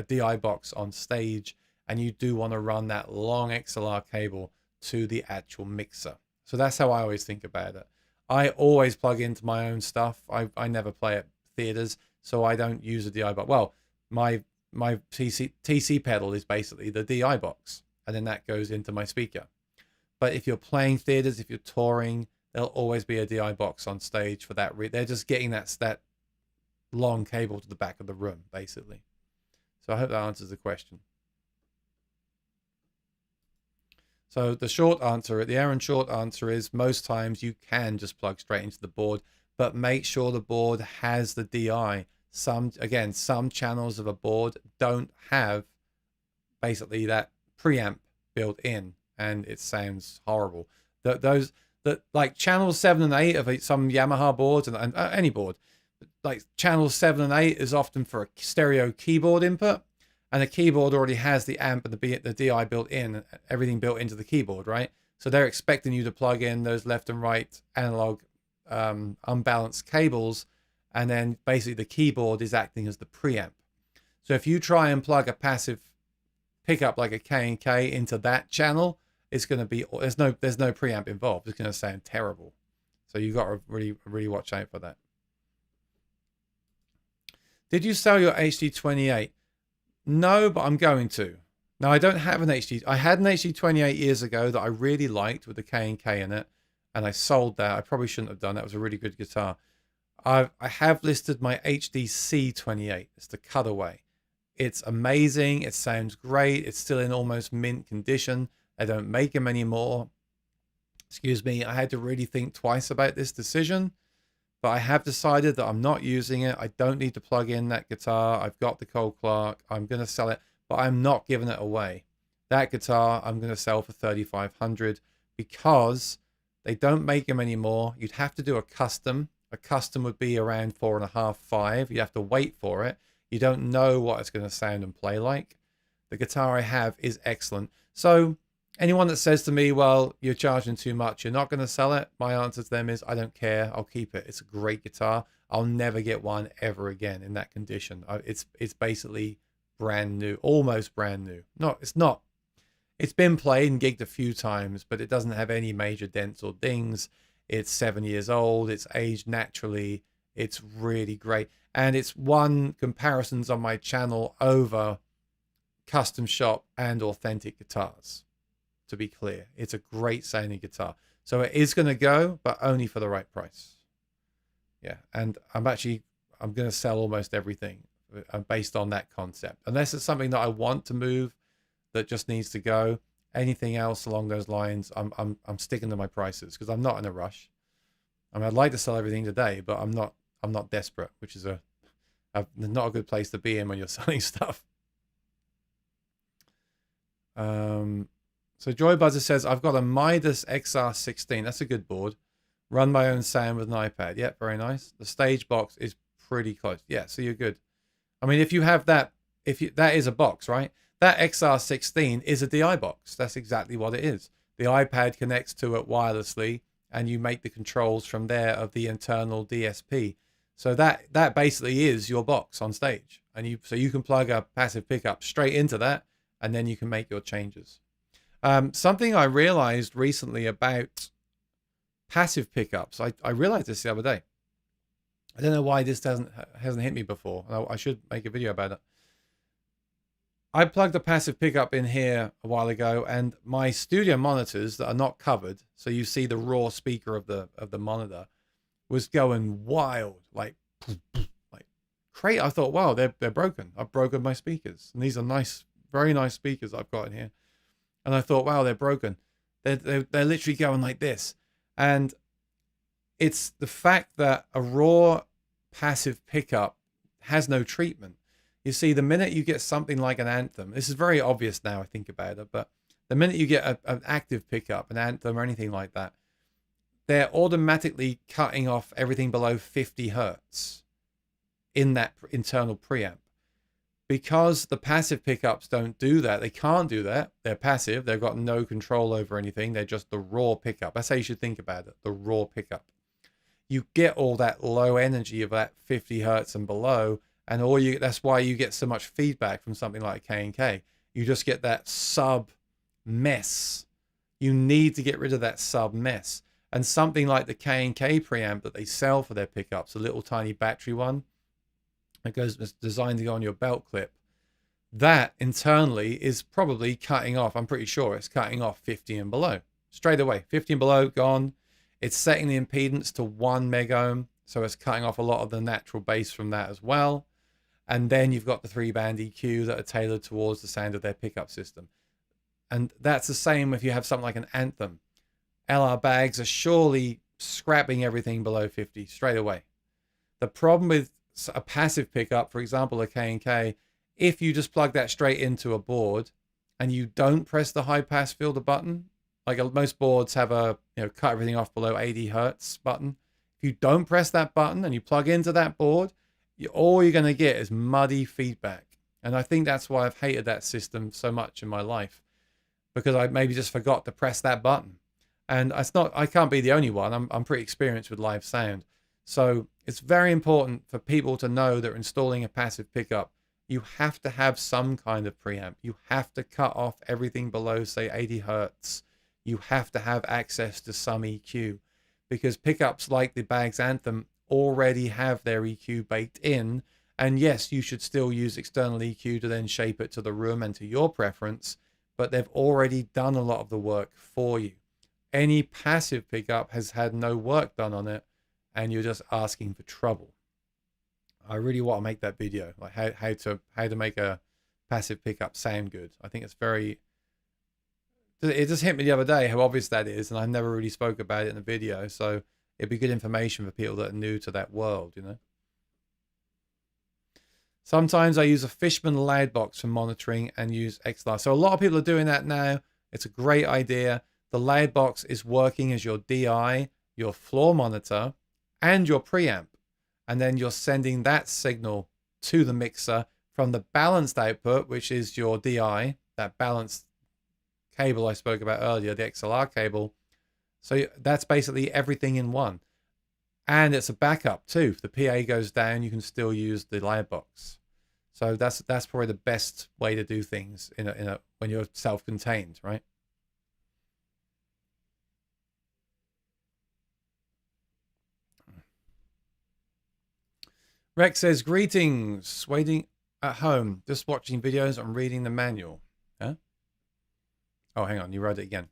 DI box on stage, and you do want to run that long XLR cable to the actual mixer. So that's how I always think about it. I always plug into my own stuff. I never play at theaters, so I don't use a DI box. Well, my TC pedal is basically the DI box, and then that goes into my speaker. But if you're playing theaters, if you're touring, there'll always be a DI box on stage for that. They're just getting that long cable to the back of the room, basically. So I hope that answers the question. So the short answer, the Aaron short answer is most times you can just plug straight into the board, but make sure the board has the DI. Some channels of a board don't have basically that preamp built in, and it sounds horrible. Like channels 7 and 8 of some Yamaha boards and any board, like channels 7 and 8 is often for a stereo keyboard input, and the keyboard already has the amp and the DI built in, everything built into the keyboard, right? So they're expecting you to plug in those left and right analog unbalanced cables, and then basically the keyboard is acting as the preamp. So if you try and plug a passive pickup like a K&K into that channel, it's going to be, there's no preamp involved. It's going to sound terrible. So you've got to really watch out for that. Did you sell your HD28? No, but I'm going to. Now, I don't have an HD. I had an HD28 years ago that I really liked with the K&K in it, and I sold that. I probably shouldn't have done that. It was a really good guitar. I have listed my HDC28. It's the cutaway. It's amazing. It sounds great. It's still in almost mint condition. They don't make them anymore. Excuse me. I had to really think twice about this decision, but I have decided that I'm not using it. I don't need to plug in that guitar. I've got the Cole Clark. I'm going to sell it, but I'm not giving it away. That guitar I'm going to sell for $3,500 because they don't make them anymore. You'd have to do a custom. A custom would be around $4.5, $5. You have to wait for it. You don't know what it's going to sound and play like. The guitar I have is excellent. So anyone that says to me, well, you're charging too much, you're not going to sell it, my answer to them is, I don't care. I'll keep it. It's a great guitar. I'll never get one ever again in that condition. It's basically brand new, almost brand new. No, it's not. It's been played and gigged a few times, but it doesn't have any major dents or dings. It's 7 years old. It's aged naturally. It's really great. And it's won comparisons on my channel over custom shop and authentic guitars. To be clear, it's a great sounding guitar. So it is going to go, but only for the right price. Yeah, and I'm going to sell almost everything based on that concept. Unless it's something that I want to move that just needs to go. Anything else along those lines, I'm sticking to my prices because I'm not in a rush. I mean, I'd like to sell everything today, but I'm not desperate, which is not a good place to be in when you're selling stuff. So Joy Buzzer says, I've got a Midas XR16. That's a good board. Run my own sound with an iPad. Yeah, very nice. The stage box is pretty close. Yeah, so you're good. I mean, if you have that, that is a box, right? That XR16 is a DI box. That's exactly what it is. The iPad connects to it wirelessly, and you make the controls from there of the internal DSP. So that basically is your box on stage. And so you can plug a passive pickup straight into that, and then you can make your changes. Something I realized recently about passive pickups, I realized this the other day. I don't know why this hasn't hit me before. I should make a video about it. I plugged a passive pickup in here a while ago, and my studio monitors that are not covered, so you see the raw speaker of the monitor, was going wild, like crazy. I thought, wow, they're broken. I've broken my speakers, and these are nice, very nice speakers I've got in here. And I thought, wow, they're broken. They're literally going like this. And it's the fact that a raw passive pickup has no treatment. You see, the minute you get something like an Anthem, this is very obvious now I think about it, but The minute you get an active pickup, an anthem or anything like that, they're automatically cutting off everything below 50 hertz in that internal preamp. Because the passive pickups don't do that, they can't do that. They're passive. They've got no control over anything. They're just the raw pickup. That's how you should think about it, the raw pickup. You get all that low energy of that 50 hertz and below, and that's why you get so much feedback from something like K&K. You just get that sub mess. You need to get rid of that sub mess. And something like the K&K preamp that they sell for their pickups, a little tiny battery one, it's designed to go on your belt clip. That internally is probably cutting off. I'm pretty sure it's cutting off 50 and below straight away. 50 and below gone. It's setting the impedance to 1 megohm, so it's cutting off a lot of the natural bass from that as well. And then you've got the 3-band EQ that are tailored towards the sound of their pickup system. And that's the same if you have something like an Anthem. LR bags are surely scrapping everything below 50 straight away. The problem with a passive pickup, for example, a K&K, if you just plug that straight into a board and you don't press the high pass filter button, like most boards have a cut everything off below 80 hertz button. If you don't press that button and you plug into that board, all you're going to get is muddy feedback. And I think that's why I've hated that system so much in my life, because I maybe just forgot to press that button. And I can't be the only one. I'm pretty experienced with live sound. So it's very important for people to know that installing a passive pickup, you have to have some kind of preamp. You have to cut off everything below, say, 80 hertz. You have to have access to some EQ, because pickups like the Baggs Anthem already have their EQ baked in. And yes, you should still use external EQ to then shape it to the room and to your preference, but they've already done a lot of the work for you. Any passive pickup has had no work done on it, and you're just asking for trouble. I really want to make that video, like how to make a passive pickup sound good. I think it's it just hit me the other day how obvious that is, and I never really spoke about it in the video, so it'd be good information for people that are new to that world, Sometimes I use a Fishman loud box for monitoring and use XLR. So a lot of people are doing that now. It's a great idea. The loud box is working as your DI, your floor monitor, and your preamp. And then you're sending that signal to the mixer from the balanced output, which is your DI, that balanced cable I spoke about earlier, the XLR cable. So that's basically everything in one. And it's a backup too. If the PA goes down, you can still use the loud box. So that's probably the best way to do things when you're self-contained, right? Rex says, greetings, waiting at home, just watching videos and reading the manual. Huh? Oh, hang on, you wrote it again.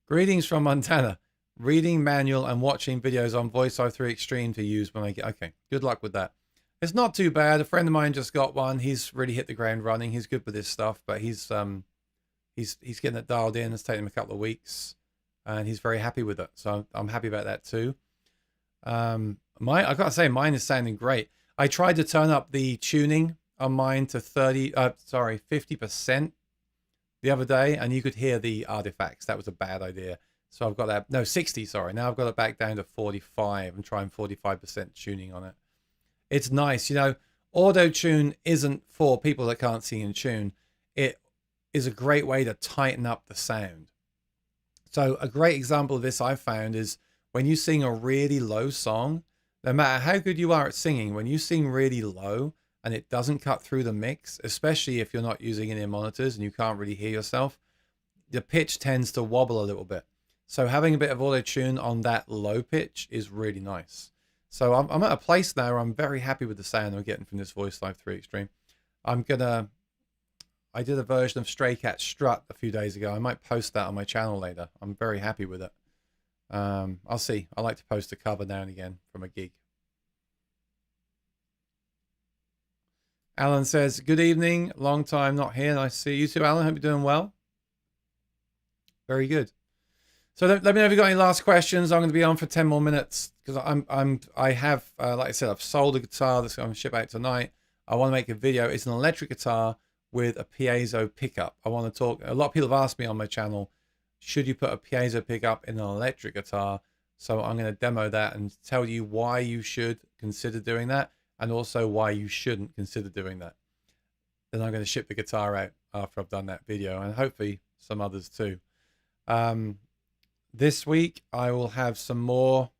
Greetings from Montana, reading manual and watching videos on VoiceOver Extreme to use when I get, okay, good luck with that. It's not too bad. A friend of mine just got one. He's really hit the ground running. He's good with this stuff, but he's getting it dialed in. It's taken him a couple of weeks, and he's very happy with it. So I'm happy about that too. I gotta say, mine is sounding great. I tried to turn up the tuning on mine to 50% the other day, and you could hear the artifacts. That was a bad idea. So I've got that, no, 60, sorry. Now I've got it back down to 45 and trying 45% tuning on it. It's nice, auto tune isn't for people that can't sing and tune. It is a great way to tighten up the sound. So a great example of this I've found is when you sing a really low song, no matter how good you are at singing, when you sing really low and it doesn't cut through the mix, especially if you're not using in-ear monitors and you can't really hear yourself, the pitch tends to wobble a little bit. So having a bit of auto tune on that low pitch is really nice. So I'm at a place now where I'm very happy with the sound I'm getting from this Voice Live 3 Extreme. I did a version of Stray Cat Strut a few days ago. I might post that on my channel later. I'm very happy with it. I'll see. I like to post a cover now and again from a gig. Alan says, good evening. Long time not here. Nice to see you too, Alan. Hope you're doing well. Very good. So let me know if you've got any last questions. I'm going to be on for 10 more minutes because I have, like I said, I've sold a guitar that's going to ship out tonight. I want to make a video. It's an electric guitar with a piezo pickup. I want to talk, a lot of people have asked me on my channel, should you put a piezo pickup in an electric guitar? So I'm going to demo that and tell you why you should consider doing that, and also why you shouldn't consider doing that. Then I'm going to ship the guitar out after I've done that video, and hopefully some others too. This week I will have some more.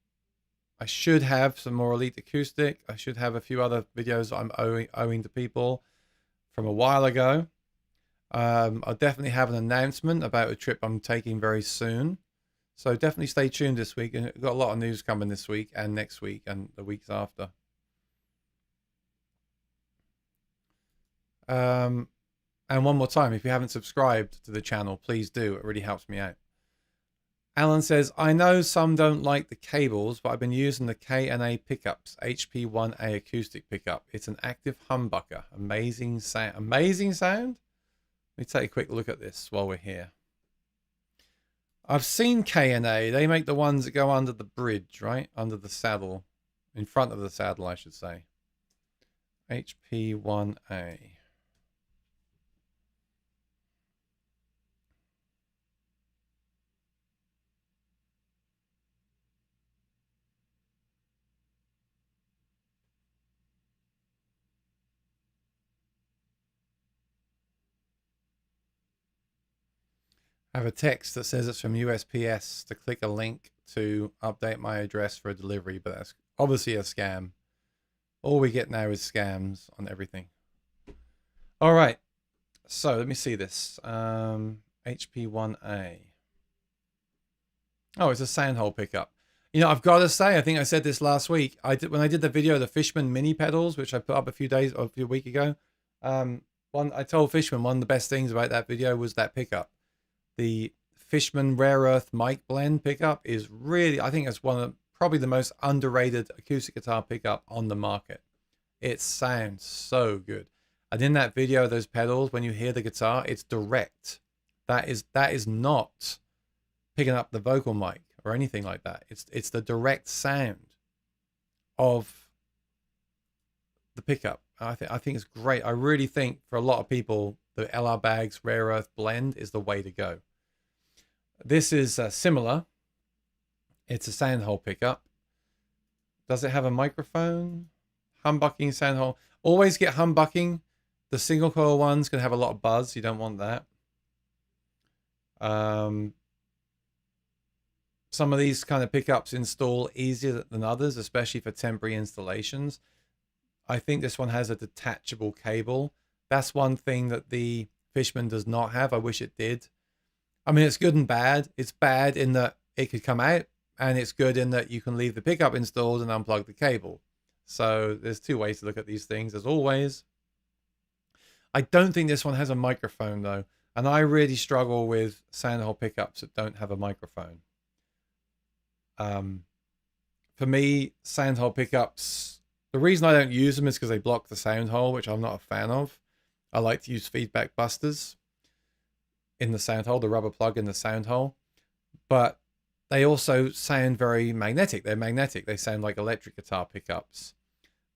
I should have some more Elite Acoustic. I should have a few other videos I'm owing to people from a while ago. I'll definitely have an announcement about a trip I'm taking very soon. So definitely stay tuned this week. And we've got a lot of news coming this week and next week and the weeks after. And one more time, if you haven't subscribed to the channel, please do. It really helps me out. Alan says, I know some don't like the cables, but I've been using the K&A pickups, HP1A acoustic pickup. It's an active humbucker. Amazing sound. Amazing sound? Let me take a quick look at this while we're here. I've seen K&A. They make the ones that go under the bridge, right? Under the saddle. In front of the saddle, I should say. HP1A. I have a text that says it's from USPS to click a link to update my address for a delivery, but that's obviously a scam. All we get now is scams on everything. All right, so let me see this. HP1A. Oh, it's a sound hole pickup. You know, I've got to say, I think I said this last week. When I did the video of the Fishman mini pedals, which I put up a week ago. I told Fishman one of the best things about that video was that pickup. The Fishman Rare Earth mic blend pickup is really, I think it's probably the most underrated acoustic guitar pickup on the market. It sounds so good. And in that video, those pedals, when you hear the guitar, it's direct. That is not picking up the vocal mic or anything like that. It's the direct sound of the pickup. I think it's great. I really think for a lot of people, the LR Baggs Rare Earth blend is the way to go. This is similar. It's a sound hole pickup. Does it have a microphone? Humbucking sound hole. Always get humbucking. The single coil one's going to have a lot of buzz. You don't want that. Some of these kind of pickups install easier than others, especially for temporary installations. I think this one has a detachable cable. That's one thing that the Fishman does not have. I wish it did. I mean, it's good and bad. It's bad in that it could come out, and it's good in that you can leave the pickup installed and unplug the cable. So there's two ways to look at these things, as always. I don't think this one has a microphone, though. And I really struggle with sound hole pickups that don't have a microphone. For me, sound hole pickups, the reason I don't use them is because they block the sound hole, which I'm not a fan of. I like to use feedback busters in the sound hole, the rubber plug in the sound hole. But they also sound very magnetic. They're magnetic. They sound like electric guitar pickups.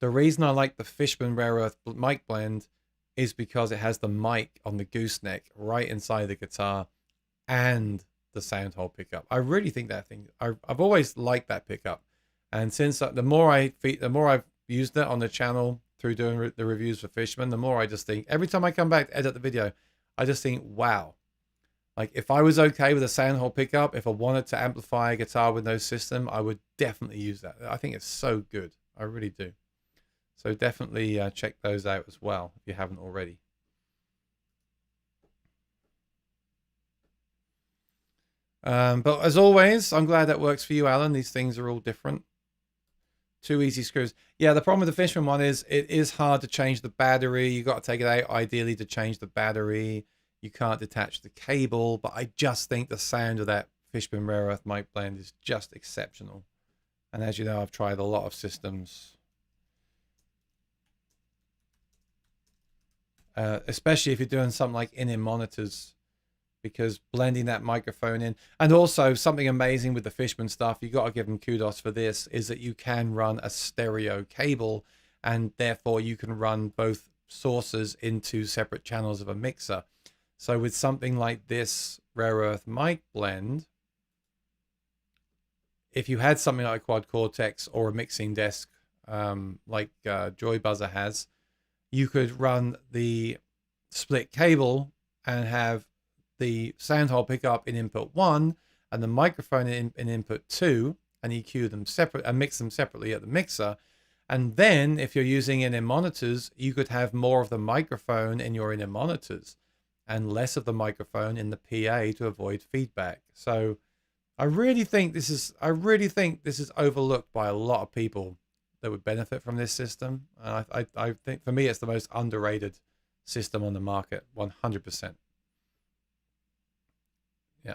The reason I like the Fishman Rare Earth mic blend is because it has the mic on the gooseneck right inside the guitar and the sound hole pickup. I really think that thing, I've always liked that pickup. And since the more I've used it on the channel through doing the reviews for Fishman, the more I just think, every time I come back to edit the video, I just think, wow. Like, if I was okay with a sound hole pickup, if I wanted to amplify a guitar with no system, I would definitely use that. I think it's so good. I really do. So definitely check those out as well if you haven't already. But as always, I'm glad that works for you, Alan. These things are all different. 2 easy screws. Yeah, the problem with the Fishman one is it is hard to change the battery. You got to take it out ideally to change the battery. You can't detach the cable, but I just think the sound of that Fishman Rare Earth mic blend is just exceptional. And as you know, I've tried a lot of systems. Especially if you're doing something like in-ear monitors, because blending that microphone in, and also something amazing with the Fishman stuff, you got to give them kudos for this, is that you can run a stereo cable, and therefore you can run both sources into separate channels of a mixer. So with something like this rare earth mic blend, if you had something like a quad Cortex or a mixing desk like Joy Buzzer has, you could run the split cable and have the sound hole pickup in input 1 and the microphone in input 2, and EQ them separate and mix them separately at the mixer. And then if you're using in-ear monitors, you could have more of the microphone in your in-ear monitors and less of the microphone in the PA to avoid feedback. So I really think this is overlooked by a lot of people that would benefit from this system. I think for me, it's the most underrated system on the market, 100%. Yeah.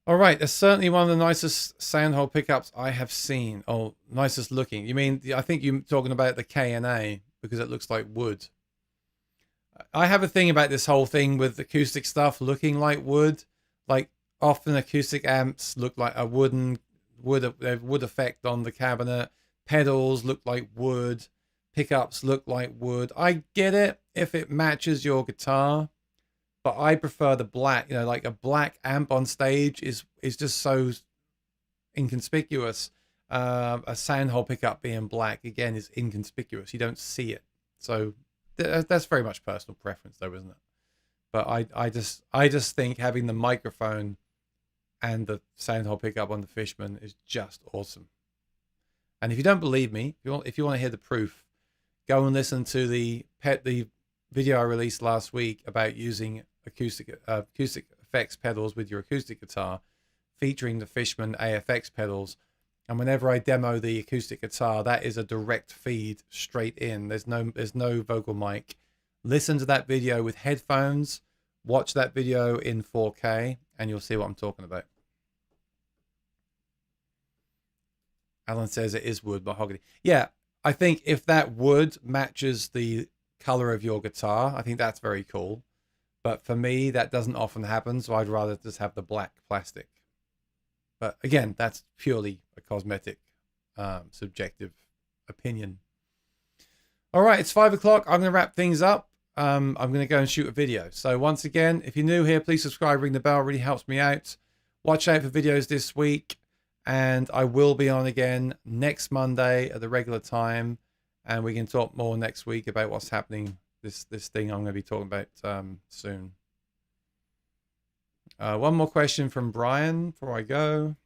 All right, that's certainly one of the nicest sound hole pickups I have seen. Oh, nicest looking. You mean, I think you're talking about the K&A because it looks like wood. I have a thing about this whole thing with acoustic stuff looking like wood. Like often acoustic amps look like a wood effect on the cabinet. Pedals look like wood. Pickups look like wood. I get it if it matches your guitar, but I prefer the black. You know, like a black amp on stage is just so inconspicuous. A sound hole pickup being black again is inconspicuous. You don't see it. So that's very much personal preference, though, isn't it? But I just think having the microphone and the sound hole pickup on the Fishman is just awesome. And if you don't believe me, if you want to hear the proof, go and listen to the video I released last week about using acoustic effects pedals with your acoustic guitar, featuring the Fishman AFX pedals. And whenever I demo the acoustic guitar, that is a direct feed straight in. There's no vocal mic. Listen to that video with headphones, watch that video in 4K, and you'll see what I'm talking about. Alan says it is wood, mahogany. Yeah, I think if that wood matches the color of your guitar, I think that's very cool. But for me, that doesn't often happen, so I'd rather just have the black plastic. But again, that's purely a cosmetic, subjective opinion. All right, it's 5 o'clock. I'm going to wrap things up. I'm going to go and shoot a video. So once again, if you're new here, please subscribe, ring the bell. It really helps me out. Watch out for videos this week. And I will be on again next Monday at the regular time. And we can talk more next week about what's happening, this thing I'm going to be talking about soon. One more question from Brian before I go.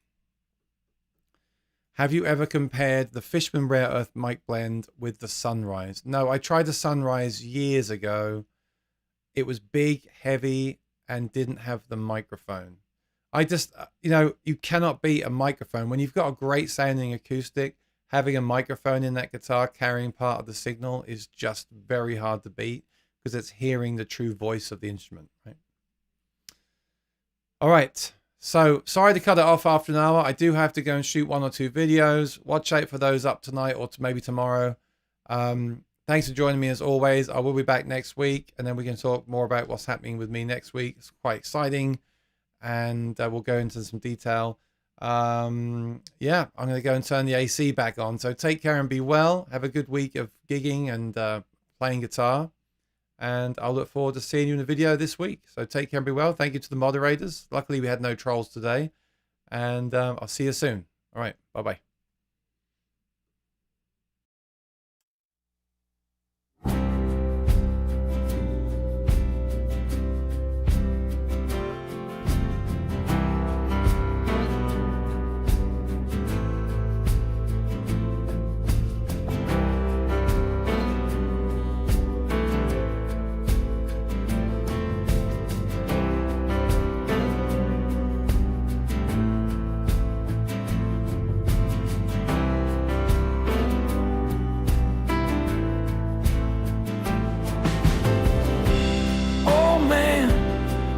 Have you ever compared the Fishman Rare Earth mic blend with the Sunrise? No, I tried the Sunrise years ago. It was big, heavy, and didn't have the microphone. I just, you know, you cannot beat a microphone. When you've got a great sounding acoustic, having a microphone in that guitar carrying part of the signal is just very hard to beat because it's hearing the true voice of the instrument, right? All right. So sorry to cut it off after an hour. I do have to go and shoot 1 or 2 videos. Watch out for those up tonight or maybe tomorrow. Thanks for joining me as always. I will be back next week, and then we can talk more about what's happening with me next week. It's quite exciting, and we'll go into some detail. Yeah, I'm going to go and turn the AC back on. So take care and be well. Have a good week of gigging and playing guitar. And I'll look forward to seeing you in a video this week. So take care and be well. Thank you to the moderators. Luckily, we had no trolls today. And I'll see you soon. All right. Bye-bye.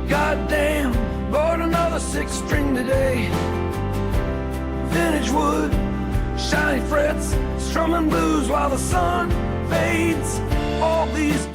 Goddamn, bought another 6-string today. Vintage wood, shiny frets, strumming blues while the sun fades. All these